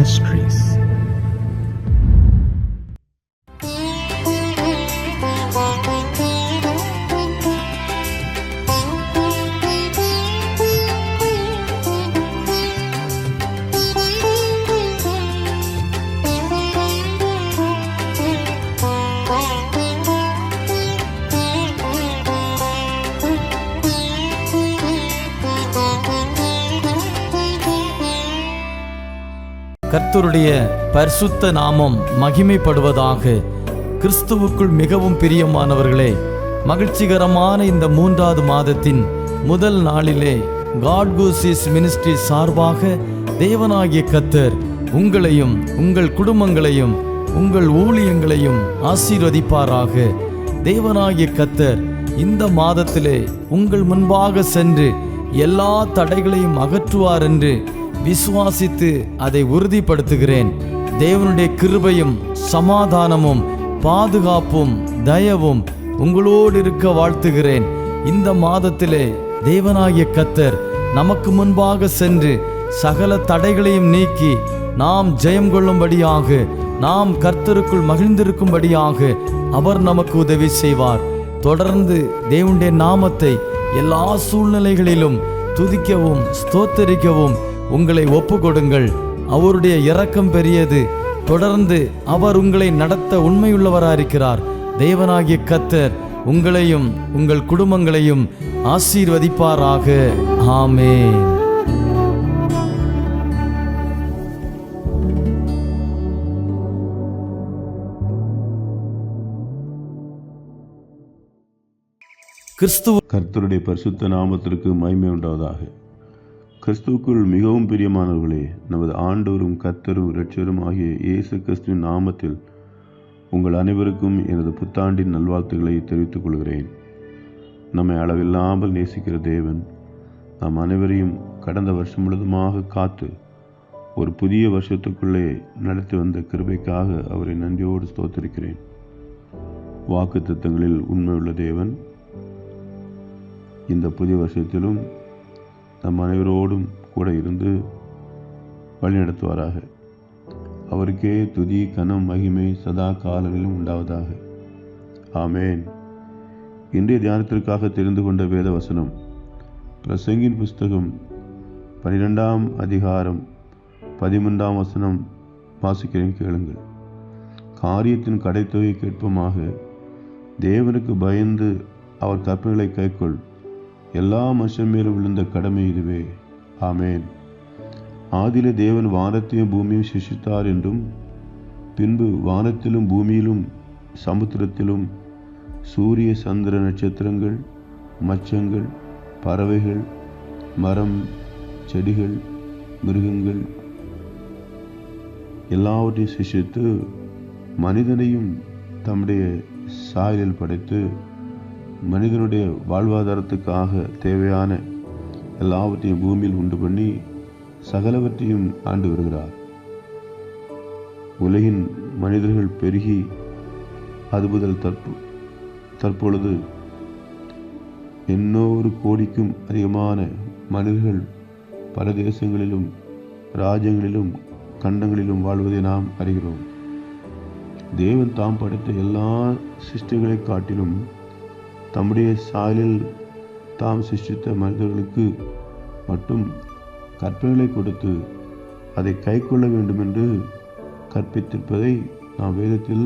Ministries. கர்த்தருடைய பரிசுத்த நாமம் மகிமைப்படுவதாக. கிறிஸ்துவுக்குள் மிகவும் பிரியமானவர்களே, மகிழ்ச்சிகரமான இந்த 3வது மாதத்தின் முதல் நாளிலே காட் கூசிஸ் மினிஸ்ட்ரி சார்பாக தேவனாகிய கர்த்தர் உங்களையும் உங்கள் குடும்பங்களையும் உங்கள் ஊழியங்களையும் ஆசீர்வதிப்பாராக. தேவனாகிய கர்த்தர் இந்த மாதத்திலே உங்கள் முன்பாக சென்று எல்லா தடைகளையும் அகற்றுவார் என்று விசுவாசித்து அதை உறுதிப்படுத்துகிறேன். தேவனுடைய கிருபையும் சமாதானமும் பாதுகாப்பும் தயவும் உங்களோடு இருக்க வாழ்த்துகிறேன். இந்த மாதத்திலே தேவனாகிய கர்த்தர் நமக்கு முன்பாக சென்று சகல தடைகளையும் நீக்கி நாம் ஜெயம் கொள்ளும்படியாக, நாம் கர்த்தருக்குள் மகிழ்ந்திருக்கும்படியாக அவர் நமக்கு உதவி செய்வார். தொடர்ந்து தேவனுடைய நாமத்தை எல்லா சூழ்நிலைகளிலும் துதிக்கவும் ஸ்தோத்தரிக்கவும் உங்களை ஒப்பு கொடுங்கள். அவருடைய இரக்கம் பெரியது. தொடர்ந்து அவர் உங்களை நடத்த உண்மையுள்ளவராயிருக்கிறார். தேவனாகிய கர்த்தர் உங்களையும் உங்கள் குடும்பங்களையும் ஆசீர்வதிப்பாராக. ஆமென். கர்த்தருடைய பரிசுத்த நாமத்திற்கு மகிமை உண்டாவதாக. கிறிஸ்துவுக்குள் மிகவும் பிரியமானவர்களே, நமது ஆண்டவரும் கர்த்தரும் இரட்சகரும் ஆகிய இயேசு கிறிஸ்துவின் நாமத்தில் உங்கள் அனைவருக்கும் எனது புத்தாண்டின் நல்வாழ்த்துக்களை தெரிவித்துக் கொள்கிறேன். நம்மை அளவில்லாமல் நேசிக்கிற தேவன் நாம் அனைவரையும் கடந்த வருஷம் முழுவதுமாக காத்து ஒரு புதிய வருஷத்துக்குள்ளே நடத்தி வந்த கிருபைக்காக அவரை நன்றியோடு ஸ்தோத்திரிக்கிறேன். வாக்கு தத்தங்களில் உண்மையுள்ள தேவன் இந்த புதிய வருஷத்திலும் நம் அனைவரோடும் கூட இருந்து வழிநடத்துவாராக. அவருக்கே துதி கனம் மகிமை சதா காலங்களிலும் உண்டாவதாக. ஆமேன். இன்றைய தியானத்திற்காக தெரிந்து கொண்ட வேத வசனம் பிரசங்கின் புஸ்தகம் 12ஆம் அதிகாரம் 13ஆம் வசனம் வாசிக்கிறேன், கேளுங்கள். காரியத்தின் கடைத்தொகை கேட்பமாக தேவனுக்கு பயந்து அவர் கற்பனைகளை கைக்கொள். எல்லா மனுஷன் மேலும் விழுந்த கடமை இதுவே. ஆமேன். ஆதியிலே தேவன் வானத்தையும் பூமியும் சிருஷ்டித்தார் என்றும், பின்பு வானத்திலும் பூமியிலும் சமுத்திரத்திலும் சூரிய சந்திர நட்சத்திரங்கள், மச்சங்கள், பறவைகள், மரம், செடிகள், மிருகங்கள் எல்லாவற்றையும் சிருஷ்டித்து மனிதனையும் தம்முடைய சாயலில் படைத்து மனிதனுடைய வாழ்வாதாரத்துக்காக தேவையான எல்லாவற்றையும் பூமியில் உண்டு பண்ணி சகலவற்றையும் ஆண்டு வருகிறார். உலகின் மனிதர்கள் பெருகி அது முதல் தற்பொழுது 800 கோடிக்கும் அதிகமான மனிதர்கள் பல தேசங்களிலும் ராஜ்யங்களிலும் கண்டங்களிலும் வாழ்வதை நாம் அறிகிறோம். தேவன் தாம் படைத்த எல்லா சிருஷ்டிகளை காட்டிலும் தம்முடைய சாயலில் தாம் சிருஷ்டித்த மனிதர்களுக்கு மட்டும் கற்பனைகளை கொடுத்து அதை கைக்கொள்ள வேண்டும் என்று கற்பித்திருப்பதை நாம் வேதத்தில்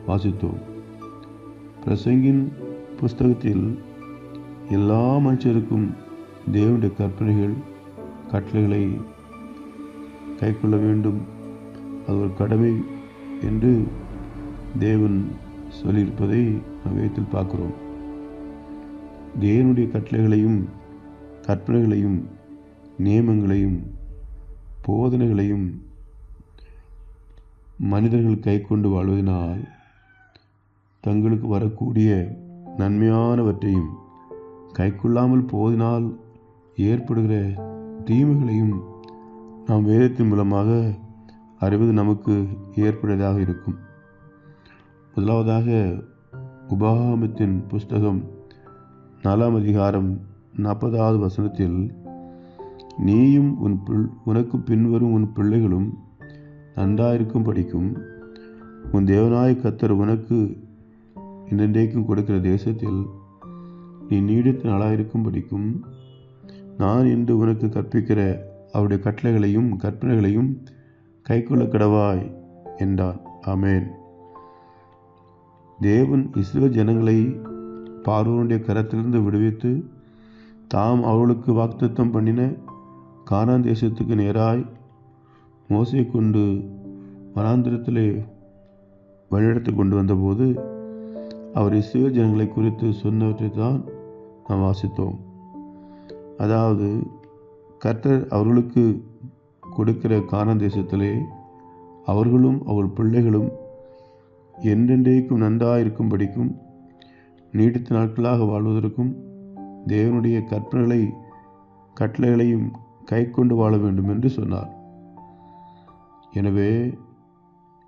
வாசித்தோம். பிரசங்கின் புஸ்தகத்தில் எல்லா மனுஷருக்கும் தேவனுடைய கற்பனைகள் கட்டளைகளை கைக்கொள்ள வேண்டும், அது ஒரு கடமை என்று தேவன் சொல்லியிருப்பதை நாம் வேதத்தில் பார்க்கிறோம். தேவனுடைய கட்டளைகளையும் கற்பனைகளையும் நியமங்களையும் போதனைகளையும் மனிதர்கள் கை கொண்டு வாழ்வதனால் தங்களுக்கு வரக்கூடிய நன்மையானவற்றையும் கைக்கொள்ளாமல் போவதனால் ஏற்படுகிற தீமைகளையும் நாம் வேதத்தின் மூலமாக அறிவது நமக்கு ஏற்புடையதாக இருக்கும். முதலாவதாக உபாகமத்தின் புஸ்தகம் 4ஆம் அதிகாரம் 40வது வசனத்தில், நீயும் உனக்கு பின்வரும் உன் பிள்ளைகளும் நன்றாயிருக்கும் படிக்கும் உன் தேவனாய கர்த்தர் உனக்கு இன்றைக்கும் கொடுக்கிற தேசத்தில் நீ நீடித்த நாளாயிருக்கும் படிக்கும் நான் இன்று உனக்கு கற்பிக்கிற அவருடைய கட்டளைகளையும் கற்பனைகளையும் கைக்கொள்ள கடவாய் என்றான். ஆமேன். தேவன் இஸ்ரவேல் ஜனங்களை பார்வோனுடைய கரத்திலிருந்து விடுவித்து தாம் அவர்களுக்கு வாக்குத்தத்தம் பண்ணின கானான் தேசத்துக்கு நேராய் மோசே கொண்டு வனாந்திரத்திலே வழிநடத்தி கொண்டு வந்தபோது அவர் இஸ்ரவேல் ஜனங்களை குறித்து சொன்னவற்றை தான் நாம் வாசித்தோம். அதாவது கர்த்தர் அவர்களுக்கு கொடுக்கிற கானான் தேசத்திலே அவர்களும் அவர்கள் பிள்ளைகளும் என்றென்றைக்கும் நன்றாயிருக்கும் படிக்கும் நீடித்த நாட்களாக வாழ்வதற்கும் தேவனுடைய கட்டளைகளையும் கை கொண்டு வாழ வேண்டும் என்று சொன்னார். எனவே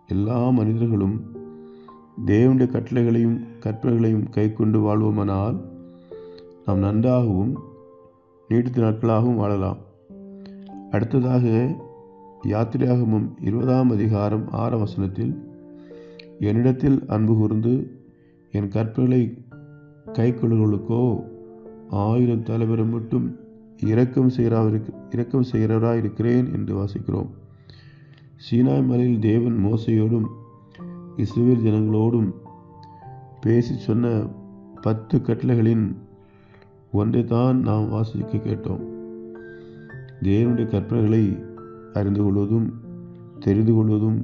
எல்லா மனிதர்களும் தேவனுடைய கட்டளைகளையும் கற்பனைகளையும் கை கொண்டு வாழ்வோமானால் நாம் நன்றாகவும் நீடித்த நாட்களாகவும் வாழலாம். அடுத்ததாக யாத்திரையாகமம் 20 அதிகாரம் 6 வசனத்தில் என்னிடத்தில் அன்பு கூர்ந்து என் கற்பனைகளை கை கொள்ளுகளுக்கோ 1000 தலைவரை மட்டும் இரக்கம் செய்கிறவராய் இருக்கிறேன் என்று வாசிக்கிறோம். சீனாய் மலையில் தேவன் மோசையோடும் இஸ்ரவேல் ஜனங்களோடும் பேசி சொன்ன 10 கட்டளைகளின் ஒன்றை தான் நாம் வாசிக்க கேட்டோம். தேவனுடைய கற்பனைகளை அறிந்து கொள்வதும் தெரிந்து கொள்வதும்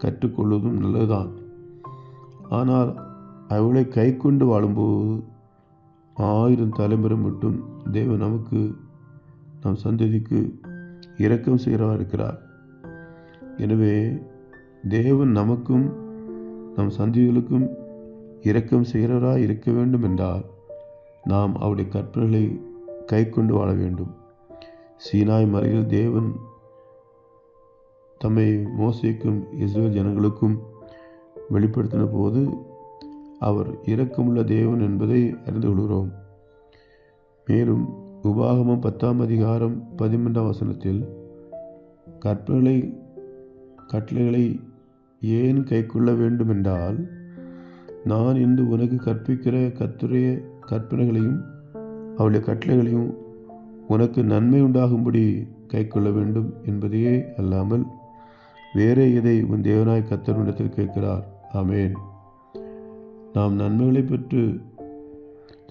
கற்றுக்கொள்வதும் நல்லதுதான். ஆனால் அவளை கை கொண்டு வாழும்போது 1000 தலைமுறை மட்டும் தேவன் நமக்கு நம் சந்ததிக்கு இரக்கம் செய்கிறவராக இருக்கிறார். எனவே தேவன் நமக்கும் நம் சந்ததிகளுக்கும் இரக்கம் செய்கிறவராக இருக்க வேண்டும் என்றால் நாம் அவருடைய கற்பனைகளை கை கொண்டு வாழ வேண்டும். சீனாய் மலையில் தேவன் தம்மை மோசேக்கும் இஸ்ரவேல் ஜனங்களுக்கும் வெளிப்படுத்தின போது அவர் இரக்கமுள்ள தேவன் என்பதை அறிந்து கொள்கிறோம். மேலும் உபாகமம் 10 அதிகாரம் 13 வசனத்தில் கட்டளைகளை ஏன் கை கொள்ள வேண்டும் என்றால் நான் இன்று உனக்கு கற்பிக்கிற கர்த்தருடைய கற்பனைகளையும் அவருடைய கட்டளைகளையும் உனக்கு நன்மை உண்டாகும்படி கை கொள்ள வேண்டும் என்பதையே அல்லாமல் வேறே எதை உன் தேவனாய் கர்த்தரிடத்தில் கேட்கிறார். ஆமேன். நாம் நன்மைகளை பெற்று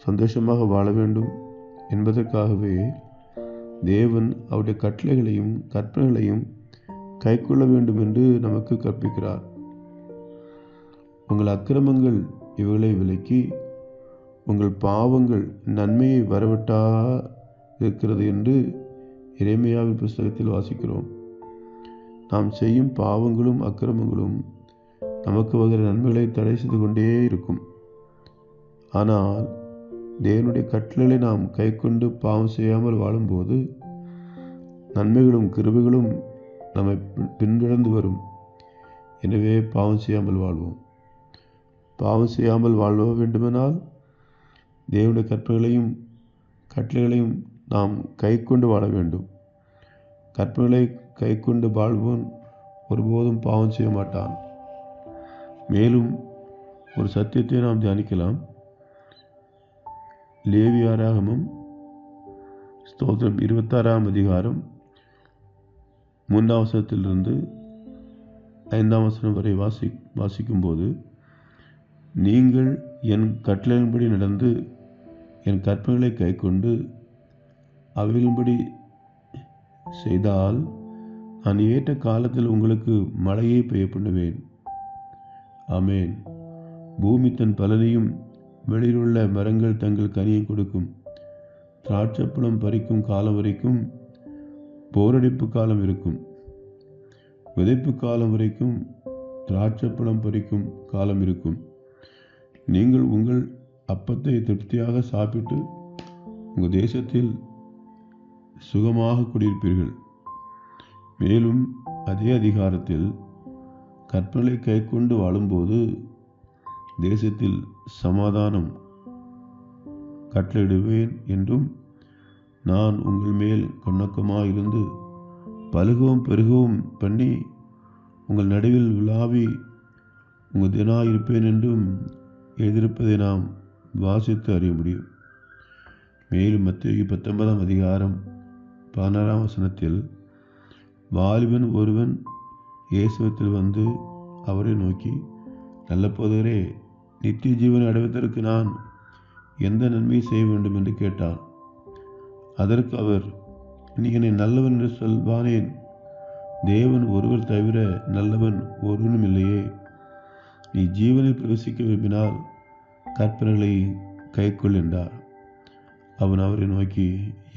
சந்தோஷமாக வாழ வேண்டும் என்பதற்காகவே தேவன் அவருடைய கட்டளைகளையும் கற்பனைகளையும் கை கொள்ள வேண்டும் என்று நமக்கு கற்பிக்கிறார். உங்கள் அக்கிரமங்கள் இவைகளை விலக்கி உங்கள் பாவங்கள் நன்மையை வரவிட்டா இருக்கிறது என்று எரேமியாவின் புஸ்தகத்தில் வாசிக்கிறோம். நாம் செய்யும் பாவங்களும் அக்கிரமங்களும் நமக்கு வருகிற நன்மைகளை தடை செய்து கொண்டே இருக்கும். ஆனால் தேவனுடைய கட்டளைகளை நாம் கை கொண்டு பாவம் செய்யாமல் வாழும்போது நன்மைகளும் கிருபைகளும் நம்மை பின்தொடர்ந்து வரும். எனவே பாவம் செய்யாமல் வாழ்வோம். பாவம் செய்யாமல் வாழ வேண்டுமென்றால் தேவனுடைய கட்டளைகளையும் நாம் கை கொண்டு வாழ வேண்டும். கற்பனைகளை கை கொண்டு வாழ்வோன் ஒருபோதும் பாவம் செய்ய மாட்டான். மேலும் ஒரு சத்தியத்தை நாம் தியானிக்கலாம். லேவியராகமம் 26 அதிகாரம் 3 வசனத்திலிருந்து 5 வசனம் வரை வாசிக்கும்போது நீங்கள் என் கட்டளையின்படி நடந்து என் கற்பனைகளை கை கொண்டு அவைகளின்படி செய்தால் நான் ஏற்ற காலத்தில் உங்களுக்கு மழையை பெய்ய பண்ணுவேன். ஆமேன். பூமி தன் பலனையும் வெளியிலுள்ள மரங்கள் தங்கள் கனியை கொடுக்கும். திராட்சைப்பழம் பறிக்கும் காலம் வரைக்கும் போரடிப்பு காலம் இருக்கும். விதைப்பு காலம் வரைக்கும் திராட்சைப்பழம் பறிக்கும் காலம் இருக்கும். நீங்கள் உங்கள் அப்பத்தை திருப்தியாக சாப்பிட்டு உங்கள் தேசத்தில் சுகமாக குடியிருப்பீர்கள். மேலும் அதே அதிகாரத்தில் கற்பனை கை கொண்டு வாழும்போது தேசத்தில் சமாதானம் கட்டளையிடுவேன் என்றும் நான் உங்கள் மேல் கண்ணோக்கமாக இருந்து பலுகவும் பெருகவும் பண்ணி உங்கள் நடுவில் உலாவி உங்கள் தினாக இருப்பேன் என்றும் எழுதியிருப்பதை நாம் வாசித்து அறிய முடியும். மேலும் மத்தேயு 19ஆம் அதிகாரம் 16ஆம் வசனத்தில் வாலிபன் ஒருவன் இயேசுவிடத்தில் வந்து அவரை நோக்கி, நல்ல போதகரே, நித்திய ஜீவனை அடைவதற்கு நான் எந்த நன்மையை செய்ய வேண்டும் என்று கேட்டான். அதற்கு அவர், நீ என்னை நல்லவன் என்று சொல்வானேன்? தேவன் ஒருவர் தவிர நல்லவன் ஒருவனும் இல்லையே. நீ ஜீவனில் பிரவேசிக்க விரும்பினால் கற்பனைகளை கைக்கொள் என்றார். அவன் அவரை நோக்கி,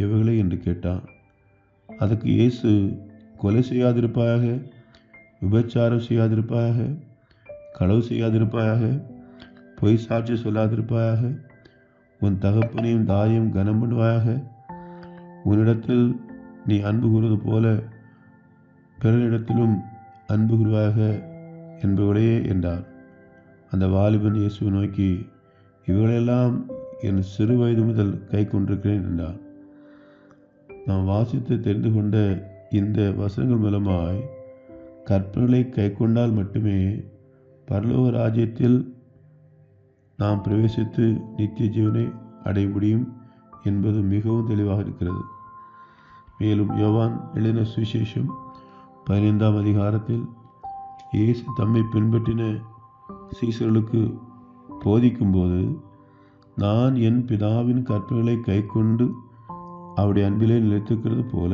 எவைகளை என்று கேட்டான். அதற்கு இயேசு, கொலை செய்யாதிருப்பாயாக, விபச்சாரம் செய்யாதிருப்பாயாக, களவு செய்யாதிருப்பாயாக, பொய் சாட்சி சொல்லாதிருப்பாயாக, உன் தகப்பனையும் தாயையும் கனம் பண்ணுவாயாக, உன்னிடத்தில் நீ அன்பு கூறுவது போல பிறரிடத்திலும் அன்பு கூறுவாயாக என்பவளையே என்றார். அந்த வாலிபன் இயேசுவை நோக்கி, இவைகளெல்லாம் என் சிறு வயது முதல் கை கொண்டிருக்கிறேன் என்றார். நாம் வாசித்து தெரிந்து கொண்ட இந்த வசனங்கள் மூலமாய் கற்பனைகளை கை கொண்டால் மட்டுமே பரலோக ராஜ்யத்தில் நாம் பிரவேசித்து நித்திய ஜீவனை அடைய முடியும் என்பது மிகவும் தெளிவாக இருக்கிறது. மேலும் யோவான் எழுதின சுவிசேஷம் 15ஆம் அதிகாரத்தில் இயேசு தம்மை பின்பற்றின சீசர்களுக்கு போதிக்கும்போது, நான் என் பிதாவின் கற்பனைகளை கை கொண்டு அவருடைய அன்பிலே நிலைத்திருக்கிறது போல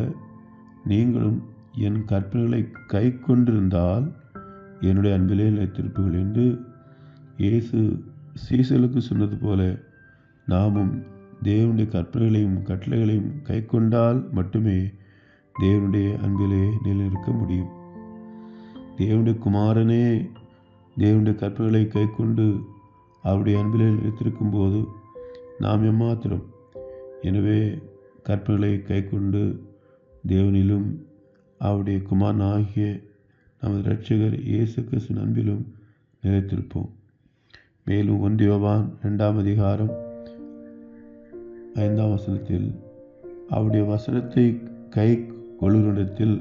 நீங்களும் என் கற்பனைகளை கை கொண்டிருந்தால் என்னுடைய அன்பிலே நிலைத்திருப்பீர்கள் என்று இயேசு சீசர்களுக்கு சொன்னது போல நாமும் தேவனுடைய கற்பனைகளையும் கட்டளைகளையும் கை கொண்டால் மட்டுமே தேவனுடைய அன்பிலே நிலைநிற்க முடியும். தேவனுடைய குமாரனே தேவனுடைய கற்பனைகளை கை கொண்டு அவருடைய அன்பிலே நிலைத்திருக்கும் போது நாம் எம்மாத்திரம்? எனவே கற்பனைகளை கை கொண்டு தேவனிலும் அவருடைய குமாரன் ஆகிய நமது இரட்சகர் இயேசு கிறிஸ்துவின் அன்பிலும் நிலைத்திருப்போம். மேலும் 1 யோவான் 2ஆம் அதிகாரம் 5ஆம் வசனத்தில் அவருடைய வசனத்தை கை கொள்ளுகிடத்தில்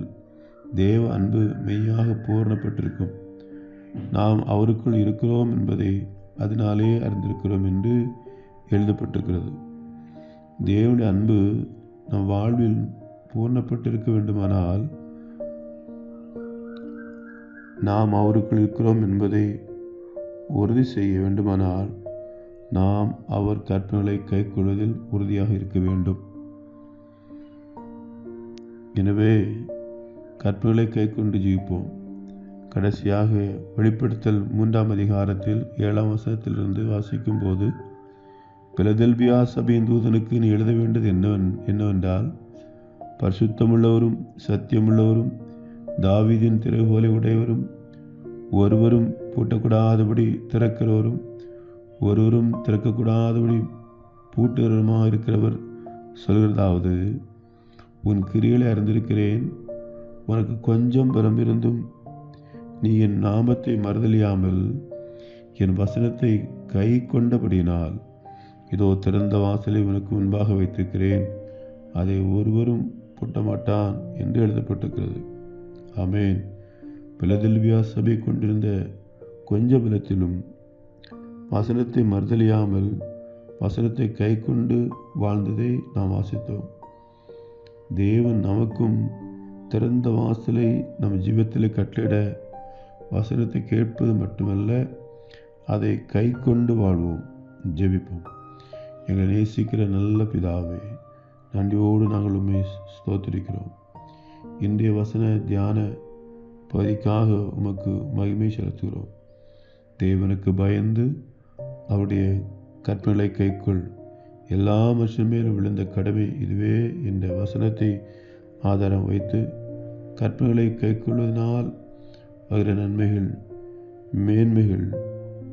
தேவ அன்பு மெய்யாக பூரணப்பட்டிருக்கும், நாம் அவருக்குள் இருக்கிறோம் என்பதை அதனாலே அறிந்திருக்கிறோம் என்று எழுதப்பட்டிருக்கிறது. தேவனுடைய அன்பு நம் வாழ்வில் பூர்ணப்பட்டிருக்க வேண்டுமானால் நாம் அவருக்குள் இருக்கிறோம் என்பதை உறுதி செய்ய வேண்டுமானால் நாம் அவர் கற்பனைகளை கை கொள்வதில் உறுதியாக இருக்க வேண்டும். எனவே கற்பனைகளை கை கொண்டு ஜீவிப்போம். கடைசியாக வெளிப்படுத்தல் 3ஆம் அதிகாரத்தில் 7ஆம் வசனத்திலிருந்து வாசிக்கும் போது, பிலதெல்பியா சபையின் தூதனுக்கு நீ எழுத வேண்டியது என்னவென்றால், பரிசுத்தமுள்ளவரும் சத்தியமுள்ளவரும் தாவீதின் திறவுகோலை உடையவரும் ஒருவரும் பூட்டக்கூடாதபடி திறக்கிறவரும் ஒருவரும் திறக்கக்கூடாதபடி பூட்டுகிறவருமாக இருக்கிறவர் சொல்கிறதாவது, உன் கிரியைகளை அறிந்திருக்கிறேன். உனக்கு கொஞ்சம் பரம்பிருந்தும் நீ என் நாமத்தை மறுதலியாமல் என் வசனத்தை கை கொண்டபடியினால் இதோ திறந்த வாசலை உனக்கு முன்பாக வைத்திருக்கிறேன், அதை ஒருவரும் பூட்டமாட்டான் என்று எழுதப்பட்டிருக்கிறது. ஆமேன். பிலதெல்பியா சபை கொண்டிருந்த கொஞ்ச பலத்திலும் வசனத்தை மறுதலியாமல் வசனத்தை கை கொண்டு வாழ்ந்ததை நாம் வாசித்தோம். தேவன் நமக்கும் திறந்த வாசலை நம் ஜீவத்தில் கட்டளிட வசனத்தை கேட்பது மட்டுமல்ல, அதை கை கொண்டு வாழ்வோம். ஜெபிப்போம். எங்களை நேசிக்கிற நல்ல பிதாவே, நன்றியோடு நாங்கள் உம்மை ஸ்தோத்திரிக்கிறோம். இன்றைய வசன தியான பகுதிக்காக உமக்கு மகிமை செலுத்துகிறோம். தேவனுக்கு பயந்து அவருடைய கற்பனைகளை கைக்குள் எல்லா மனுஷன் மேலும் விழுந்த கடமை இதுவே என்ற வசனத்தை ஆதாரம் வைத்து கற்பனைகளை கைக்கொள்வதனால் வருகிற நன்மைகள், மேன்மைகள்,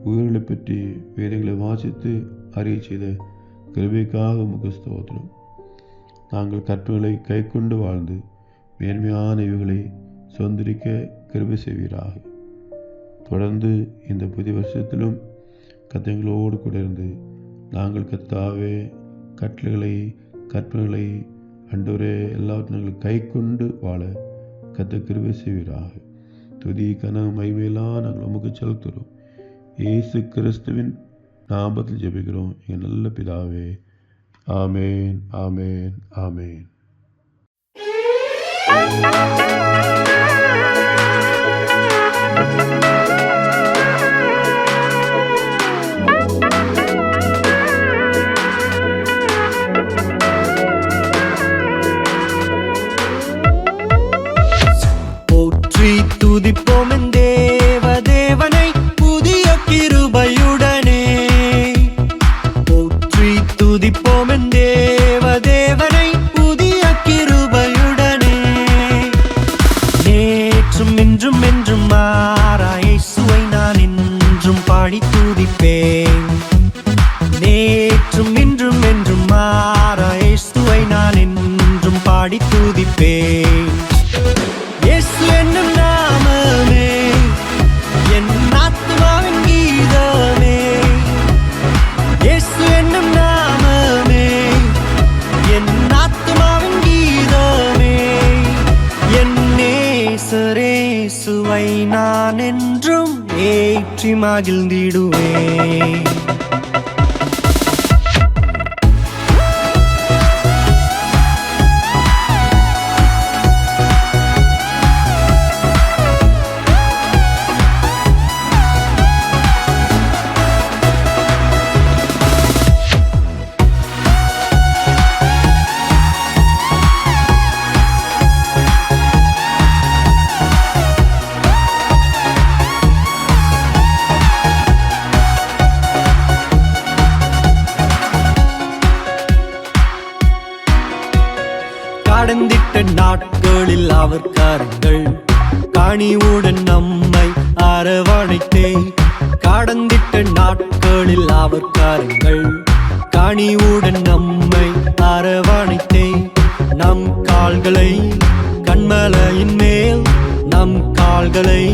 உயிர்களை பற்றி வேதங்களை வாசித்து அறிய செய்த கிருபைக்காக உமக்கு ஸ்தோத்திரம். நாங்கள் கற்பனைகளை கை கொண்டு வாழ்ந்து மேன்மையான இவைகளை சொந்தரிக்க கிருபை செய்வீராக. தொடர்ந்து இந்த புதிய வருஷத்திலும் கத்தைகளோடு கூட இருந்து நாங்கள் கத்தாவே கட்டளைகளை கற்பனைகளை ஆண்டவரே எல்லாவற்றையும் நாங்கள் கை கொண்டு வாழ கத்த கிருபை செய்வீராக. துதி கன மகிமையெல்லாம் நாங்கள் உமக்கு செலுத்துகிறோம். இயேசு கிறிஸ்துவின் நாமத்தில் ஜெபிக்கிறோம் எங்கள் நல்ல பிதாவே. ஆமேன், ஆமேன், ஆமேன். போற்றி துதிப்போம் என் தேவனை புதிய கிருபையுடனே. போற்றி துதிப்போம் என் தேவனை புதிய கிருபையுடனே. நேற்றும் இன்றும் என்றும் மாறா இயேசுவை நான் என்றும் பாடி துதிப்பேன். நேற்றும் இன்றும் என்றும் மாறா இயேசுவை நான் என்றும் பாடி துதிப்பேன். இயேசு என்னும் நாமமே என் ஆத்துமாவின் கீதமே. இயேசு என்னும் நாமமே என் ஆத்துமாவின் கீதமே. என் நேசரேசுவை நான் என்றும் ஏற்றி மகிழ்ந்திடுவேன். கடந்திட்ட நாட்களில் அவர் கரங்கள் கனிவுடன் நம்மை அரவணைத்தே. கடந்திட்ட நாட்களில் அவர் கரங்கள் கனிவுடன் நம்மை அரவணைத்தே. நம் கால்களை கண்மலையின் மேல், நம் கால்களை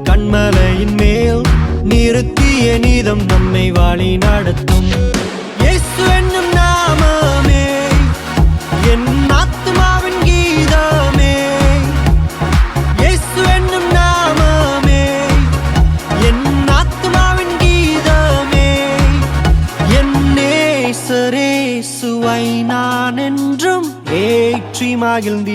கண்மலையின் மேல் நிறுத்திய நீதம் நம்மை வழி நடத்தும். இயேசு என்னும் நாமமே என் ஆத்துமாவின் கீதமே. இயேசு என்னும் நாமமே என் ஆத்துமாவின் கீதமே. என் நேசரேசுவை நான் என்றும் ஏற்றி மகிழ்ந்திடுவேன்.